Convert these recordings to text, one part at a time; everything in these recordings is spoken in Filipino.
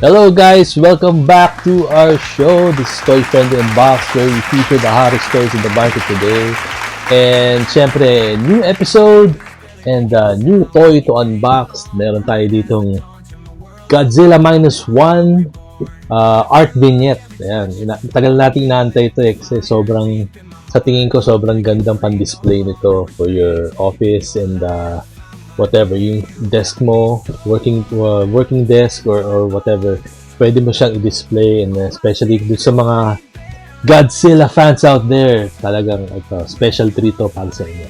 Hello guys, welcome back to our show. This is Toy Friendly Unbox, where we feature the hottest toys in the market today. And syempre, new episode and new toy to unbox. Meron tayo ditong Godzilla Minus One art vignette. Ayan, tagal nating naantay ito kasi sa tingin ko sobrang gandang pan-display nito for your office and whatever, yung desk mo, working desk or whatever, pwede mo siyang i-display, and especially dun sa mga Godzilla fans out there, talagang special treat to para sa inyo.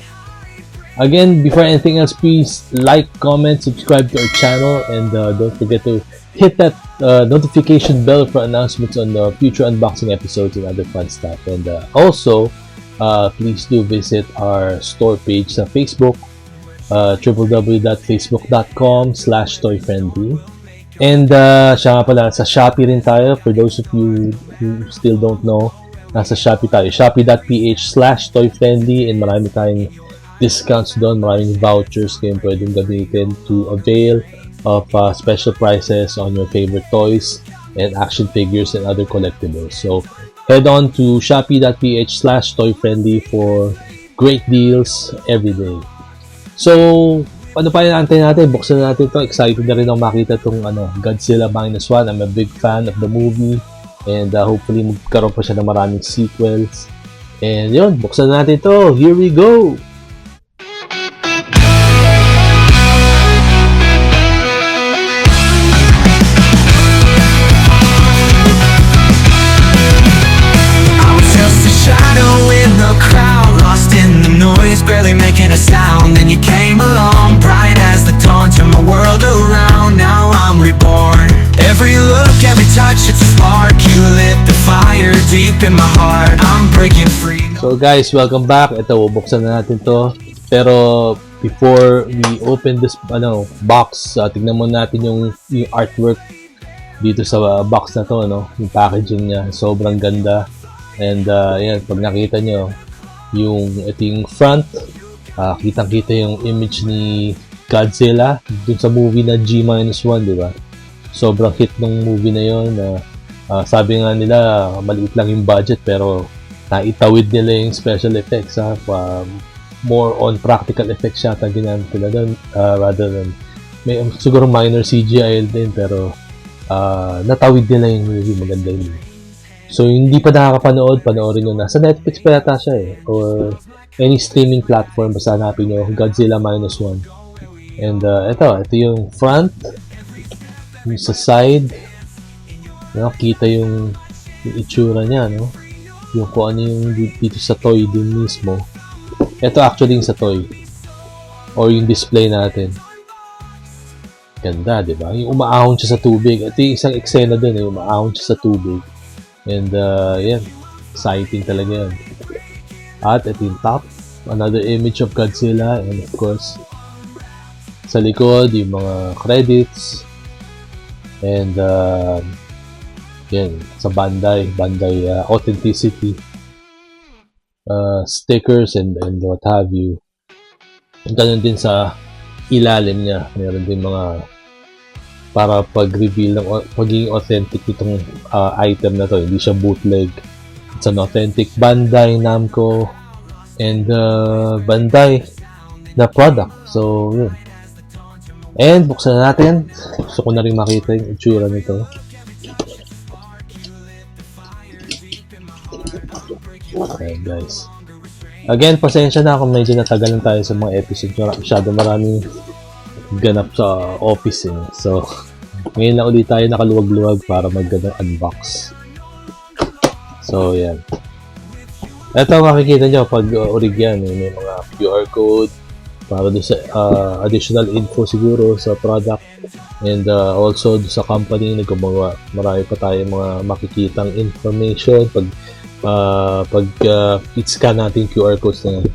Again, before anything else, please like, comment, subscribe to our channel, and don't forget to hit that notification bell for announcements on the future unboxing episodes and other fun stuff. And also, please do visit our store page sa Facebook, www.facebook.com/toyfriendly. And siya nga pala, sa Shopee rin tayo. For those of you who still don't know, nasa Shopee tayo, shopee.ph/toyfriendly, and marami tayong discounts doon, maraming vouchers kayong pwedeng gamitin to avail of special prices on your favorite toys and action figures and other collectibles. So head on to shopee.ph/toyfriendly for great deals every day. So, ano pa yung antay natin? Buksan natin to. Excited na rin ako makita itong Godzilla Minus One. I'm a big fan of the movie. And hopefully magkaroon pa siya ng maraming sequels. And yun, buksan natin to. Here we go! Barely making a sound, then you came along, bright as the dawn, turned my world around. Now I'm reborn. Every look, every touch, it's a spark. You lit the fire deep in my heart. I'm breaking free. So guys, welcome back. Ito, bubuksan na natin to. Pero before we open this box, tignan mo natin yung artwork dito sa box na to, yung packaging niya. Sobrang ganda. And yan, pag nakita nyo, ito yung front, kitang-kita yung image ni Godzilla dun sa movie na G-1, di ba? Sobrang hit ng movie na yon. Sabi nga nila, maliit lang yung budget, pero naitawid nila yung special effects. More on practical effects yata ginamit nila doon, rather than siguro minor CGI din, pero natawid nila yung movie. Maganda yun. So, hindi pa nakakapanood, panoorin nyo na. Sa Netflix pa yata siya or any streaming platform, basta hanapin nyo, Godzilla Minus One. And ito yung front, yung sa side, kita yung itsura niya, yung kung ano yung dito sa toy din mismo. Ito actually yung sa toy, or yung display natin. Ganda, di ba? Yung umaahon siya sa tubig. Ito yung isang eksena dun, yung umaahon siya sa tubig. And yan, exciting talaga yan. At ito yung top, another image of Godzilla, and of course sa likod yung mga credits, and yan, sa Bandai authenticity stickers and what have you. Ganun din sa ilalim niya, meron din mga para pag-reveal ng pagiging authentic itong item na to. Hindi siya bootleg. It's an authentic Bandai Namco and Bandai na product. So, yun. And buksan na natin. Gusto ko na rin makita yung itsura nito. Okay, guys. Again, pasensya na kung medyo natagalan tayo sa mga episodes. Masyado maraming ganap sa office So, ngayon lang ulit tayo nakaluwag-luwag para mag-unbox. So, yan. Ito makikita nyo pag urig yan. May mga QR code para doon sa additional info siguro sa product. And also doon sa company na gumawa. Marami pa tayo mga makikitang information pag i-scan natin QR codes na yan.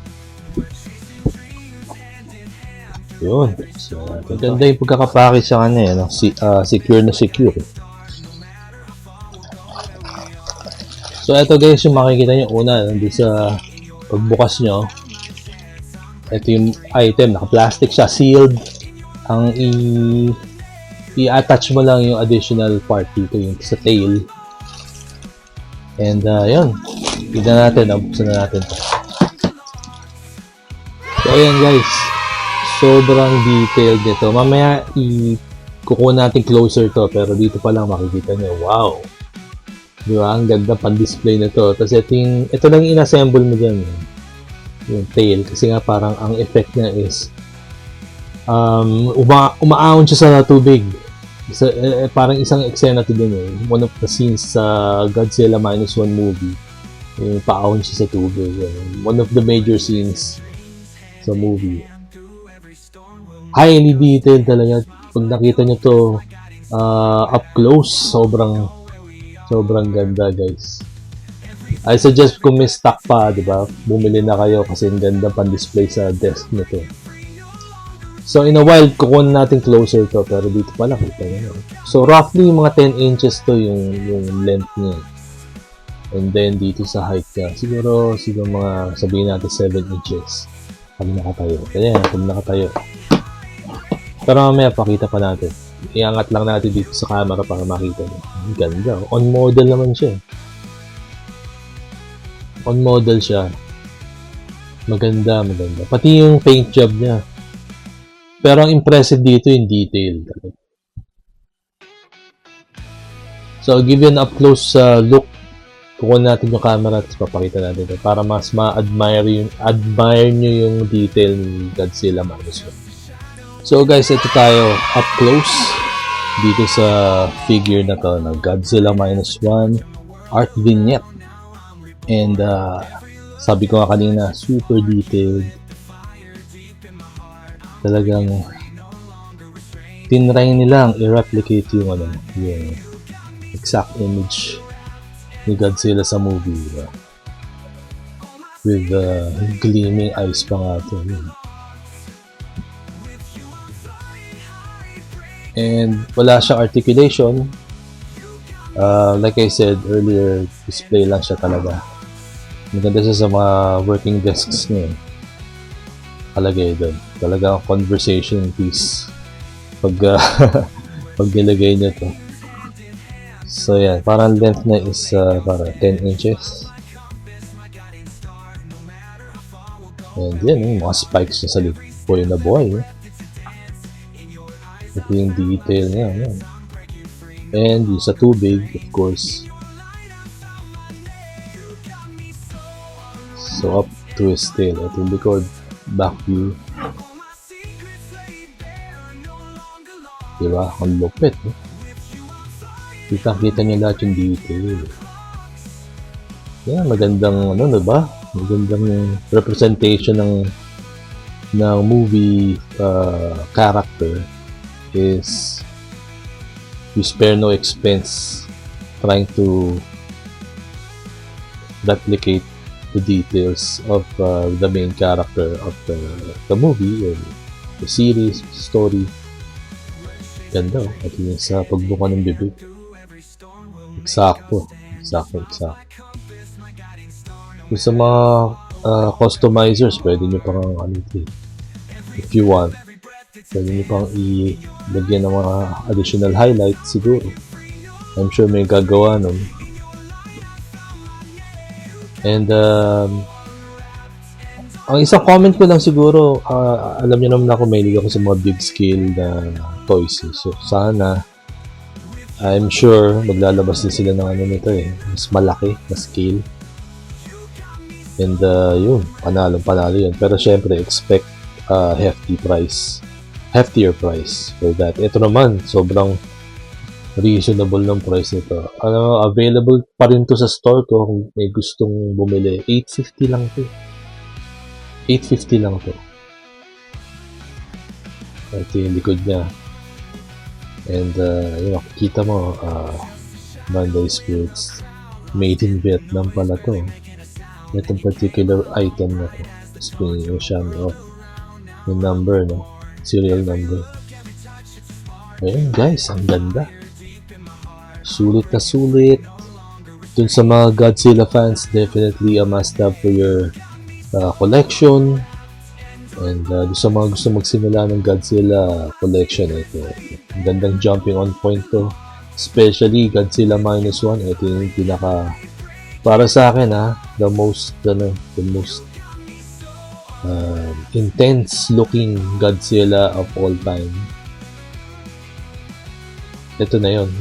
Yun. So, ganda yung pagkakapackage sa kanya, secure na secure. So, ito guys, yung makikita nyo una, nandun sa pagbukas nyo. Ito yung item, naka-plastic siya, sealed. Ang i-attach mo lang yung additional part dito, yung sa tail. And yun, tignan natin, buksan na natin to. So ayan guys, sobrang detailed nito. Mamaya kukuha natin closer to, pero dito pa lang makikita nyo, wow! Diba? Ang ganda pan-display nito. Tapos ito lang yung inassemble mo dyan, yung tail, kasi nga parang ang effect niya is umaahon siya sa tubig. Parang isang eksena to din eh. One of the scenes sa Godzilla -1 movie, paahon siya sa tubig. One of the major scenes sa movie. Highly detailed talaga. Pag nakita nyo to up close, sobrang ganda guys. I suggest kung may stock pa, diba, bumili na kayo kasi ang ganda pan-display sa desk nito. So in a while, kukuha natin closer to, pero dito pala, kita nyo. So roughly, mga 10 inches to yung length niya. And then dito sa height niya, siguro mga sabihin natin 7 inches. Pag nakatayo. Kaya pag nakatayo. Pero mamaya, pakita pa natin. Iangat lang natin dito sa camera para makita nyo. Ang ganda. On model naman siya. On model siya. Maganda. Pati yung paint job niya. Pero ang impressive dito yung detail. So, I'll give you an up-close look. Kukuha natin yung camera at papakita natin ito para mas ma-admire nyo yung detail ni Godzilla -1. So guys, ito tayo up-close dito sa figure na to na Godzilla -1 art vignette. And sabi ko nga kanina, super detailed. Talagang tinry nilang i-replicate yung exact image ni Godzilla sa movie, with gleaming eyes pa nga ito. And wala siyang articulation, like I said earlier, display lang siya talaga. Maganda siya sa mga working desks niya. Kalagay doon. Talaga conversation piece pag nilagay niya to. So yan, parang length na is para 10 inches. And yan, mga spikes niya sa boy na boy. Ito yung detail niya. Yan. And yung sa tubig, of course. So up to his tail. Ito yung likod. Back view. Diba? Ang lupit. Kita niyo lahat yung detail. Yan, magandang diba? Magandang representation ng movie character is you spare no expense trying to replicate the details of the main character of the movie or the series, story. Ganda, at yung sa pagbuka ng bibig. Eksakto. Kung sa mga customizers, pwede nyo pang if you want, pwede nyo pang ilagyan ng mga additional highlights siguro. I'm sure may gagawa nun. And ang isang comment ko lang siguro, alam niyo naman ako, mahilig ako sa mga big scale na toys. So sana, I'm sure maglalabas din sila ng nito mas malaki na scale. And yun, panalo yun. Pero syempre, expect heftier price for that. Ito naman, sobrang reasonable ng price nito. Available pa rin to sa store ko kung may gustong bumili. $850 lang to. $850 lang to. Ito yung likod niya. And yun, makikita mo, Bandai Spirits. Made in Vietnam pala to. Itong particular item na to. Spinning siya yung number, serial number. Ayun guys, ang ganda. Sulit na sulit. Dun sa mga Godzilla fans, definitely a must-have for your collection. And sa mga gusto magsimula ng Godzilla collection, ito. Ang gandang jumping on point to. Especially Godzilla -1. Ito yung pinaka, para sa akin the most intense looking Godzilla of all time. Ito na yun,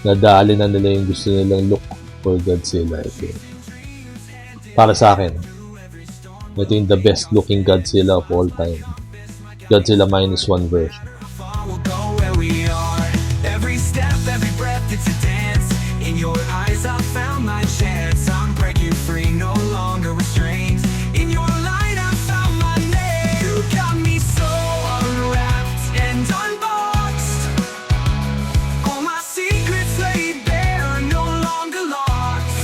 nadali na nila yung gusto nilang look for Godzilla. Ito. Para sa akin, ito yung the best looking Godzilla of all time. Godzilla -1 version. We'll go where we are. Every step, every breath, it's a dance. In your eyes, I found my chance. I'm breaking free, no longer restrained. In your light, I found my name. You got me so unwrapped and unboxed. All my secrets laid bare, no longer locked.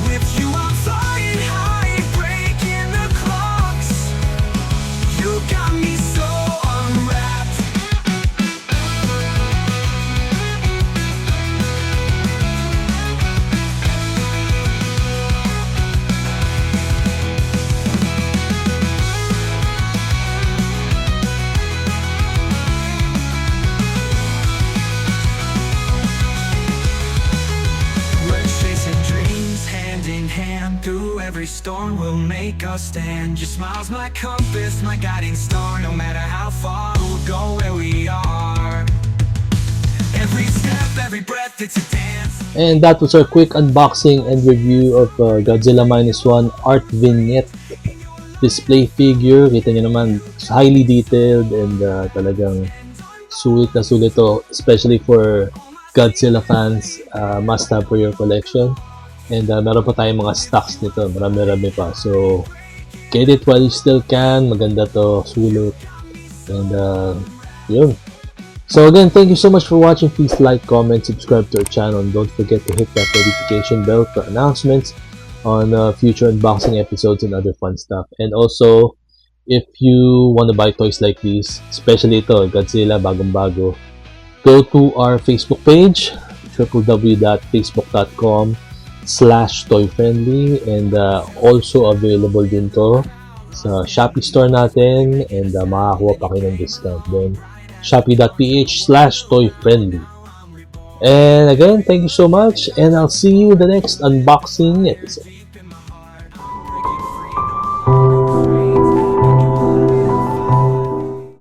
With you, I'm flying high, breaking the clocks. You got me so unwrapped. We're chasing dreams hand in hand. Through every storm we'll make us stand. Your smile's my compass, my guiding star. No matter how far, we'll go where we are. Every step, every breath, it's a dance. And that was our quick unboxing and review of Godzilla -1 art vignette display figure. Kita nyo naman, it's highly detailed and talagang sulit na sulit to, especially for Godzilla fans. Must have for your collection. And meron pa tayong mga stocks nito, marami-rami pa. So, get it while you still can. Maganda to, sulit. And yun. So again, thank you so much for watching. Please like, comment, subscribe to our channel, and don't forget to hit that notification bell for announcements on future unboxing episodes and other fun stuff. And also, if you want to buy toys like these, especially ito, Godzilla, bagong-bago, go to our Facebook page, www.facebook.com/toyfriendly, and also available din to sa Shopee store natin, and makakuha pa kayo ng discount din. Shopee.ph/toyfriendly. And again, thank you so much, and I'll see you in the next unboxing episode.